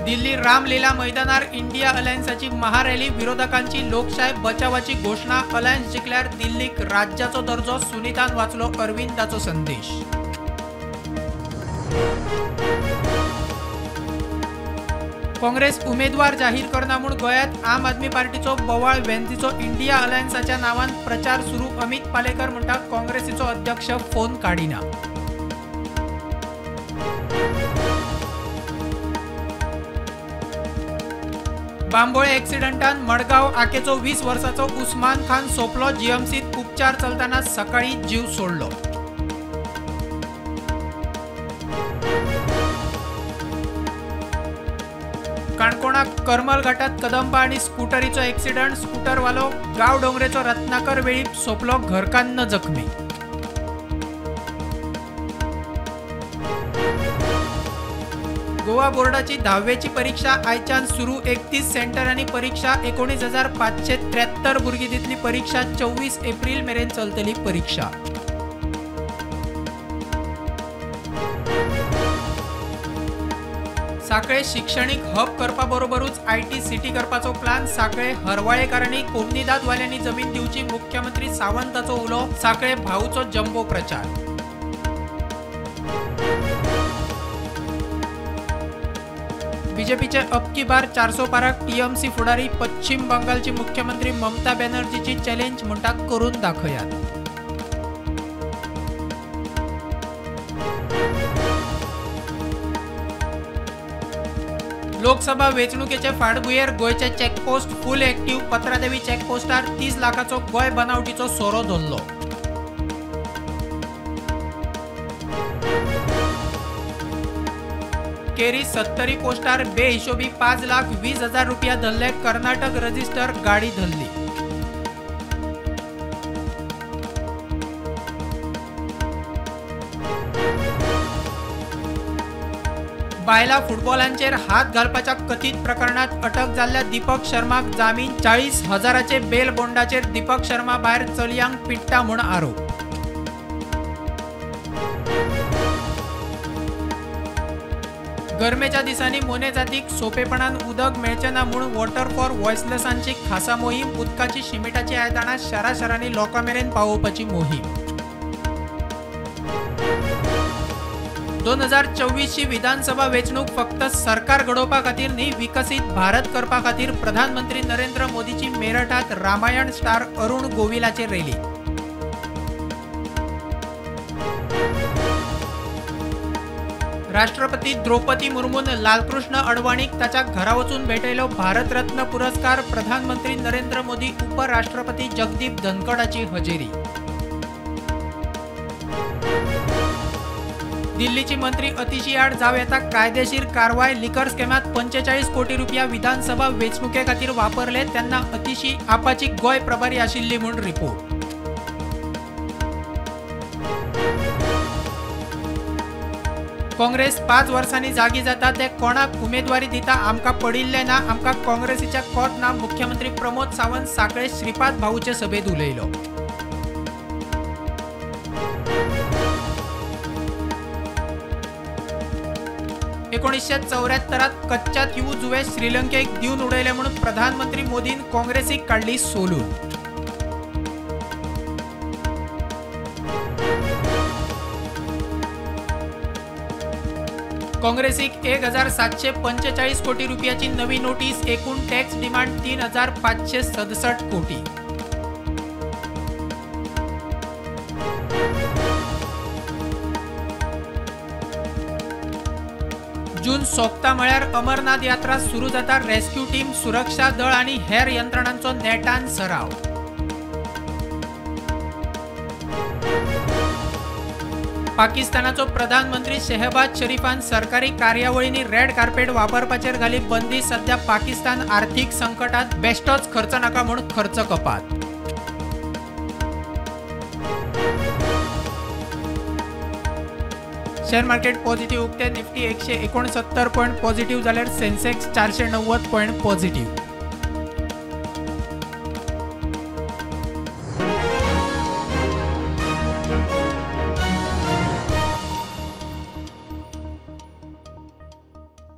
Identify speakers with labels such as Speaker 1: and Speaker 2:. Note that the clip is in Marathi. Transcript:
Speaker 1: दिल्ली रामलीला मैदानार इंडिया अलायन्सची महारॅली विरोधकांची लोकशाही बचावाची घोषणा अलायन्स जिंकल्यार दिल्लीक राज्याचो दर्जो सुनीतान वाचलो अरविंदाचो संदेश। काँग्रेस उमेदवार जाहीर करना म्हूण गोंयांत आम आदमी पार्टीचो बोवाळ वेंचीचो इंडिया अलायन्सच्या नावान प्रचार सुरू। अमित पालेकर म्हणटा काँग्रेसीचो अध्यक्ष फोन काडिना। बांबोळे एक्सिडंटान मडगांव आकेचो 20 वर्साचो उस्मान खान सोपलो। जीएमसीत उपचार चलताना सकाळी जीव सोडलो। काणकोणाक करमल घाटात कदंबा आणि स्कूटरीचो एक्सिडंट। स्कूटरवालो गांवडोंगरेचो रत्नाकर वेळीप सोपलो, घरकान्न जखमी। गोवा बोर्डाची 10वीची परीक्षा आयच्यान सुरू। 31 सेंटरांनी परीक्षा। 19,573 भुरगीं दितली परीक्षा। 24 एप्रिल मेरेन चलतली परीक्षा। साखळे शिक्षणीक हब करपा बरोबरूच आयटी सिटी करपाचो प्लान। साखळे हरवाळेकारांनी कोमनीदादवाल्यांनी जमीन दिवची। मुख्यमंत्री सावंताचो उलो। साखळे भाऊचो जंबो प्रचार। बीजेपीचे अबकी बार 400 पाराक टीएमसी फुडारी। पश्चिम बंगालची मुख्यमंत्री ममता बॅनर्जीची चॅलेंज म्हणटा करून दाखयात। लोकसभा वेंचणुकेचे फाटभुंयेर गोंयचे चॅकपोस्ट फुल एक्टिव्ह। पत्रादेवी चॅकपोस्टार 30 लाखाचो गोंय बनावटीचो सोरो धरलो। केरी 70 पोस्टार बेहिशोबी 5,20,000 रुपया धरले। कर्नाटक रजिस्टर गाडी धरली। बायला फुटबॉलांचेर हात घालपाच्या कथित प्रकरणात अटक जाल्ल्या दीपक शर्माक जामीन। 40,000चे बेल बॉन्डाचेर दीपक शर्मा भायर चलयांक पिट्टा म्हूण आरोप। गरमेच्या दिसांनी मोने जातीक सोपेपणान उदक मेळचें ना म्हूण वॉटर फॉर व्हॉइसलेसांची खासा मोहीम। उदकाची शिमिटाची आयदनां शाराशारांनी लोकां मेरेन पावोवपाची मोहीम। 2024 ची विधानसभा वेंचणूक फक्त सरकार घडोवपा खातीर न्ही, विकसीत भारत करपा खातीर। प्रधानमंत्री नरेंद्र मोदीची मेरठात रामायण स्टार अरुण गोविलाचे रॅली। राष्ट्रपती द्रौपदी मुर्मून लालकृष्ण अडवाणीक ताच्या घरा वचून भेटयलो भारतरत्न पुरस्कार। प्रधानमंत्री नरेंद्र मोदी उपराष्ट्रपती जगदीप धनखडाची हजेरी। दिल्लीची मंत्री अतिशी आड जाव येता कायदेशीर कारवाय। लिकर स्कॅमात 45 कोटी रुपया विधानसभा वेंचणुके खातीर वापरले तेन्ना अतिशी आपाची गोंय प्रभारी आशिल्ली म्हूण रिपोर्ट। काँग्रेस 5 वर्सांनी जागी जाता ते कोणाक उमेदवारी दिता आमकां पडिल्ले ना। आमकां काँग्रेसीच्या कोत ना। मुख्यमंत्री प्रमोद सावंत साखळे श्रीपाद भाऊचे सभेत उलयलो। एकोणीसशे 74 कच्च्यात यू जुवे श्रीलंकेक दिवन उडयले म्हणून प्रधानमंत्री मोदीन काँग्रेसीक काढली सोलून। काँग्रेसीक 1,745 कोटी रुपयाची नवी नोटीस। एकूण टॅक्स डिमांड 3,567 कोटी। जून सोंपता म्हळ्यार अमरनाथ यात्रा सुरू जाता। रेस्क्यू टीम, सुरक्षा दळ आणि हेर यंत्रणांचो नेटान सराव। पाकिस्तानाचो प्रधानमंत्री शेहबाज शरीफान सरकारी कार्यावळींनी रेड कार्पेट वापरपाचेर घाली बंदी। सध्या पाकिस्तान आर्थीक संकटात, बेश्टोच खर्च नाका म्हूण खर्च कपात। शेअर मार्केट पॉझिटिव्ह उक्ते। निफ्टी 169 पॉइंट पॉझिटिव्ह जाल्यार सेन्सेक्स 490 पॉइंट पॉझिटिव्ह।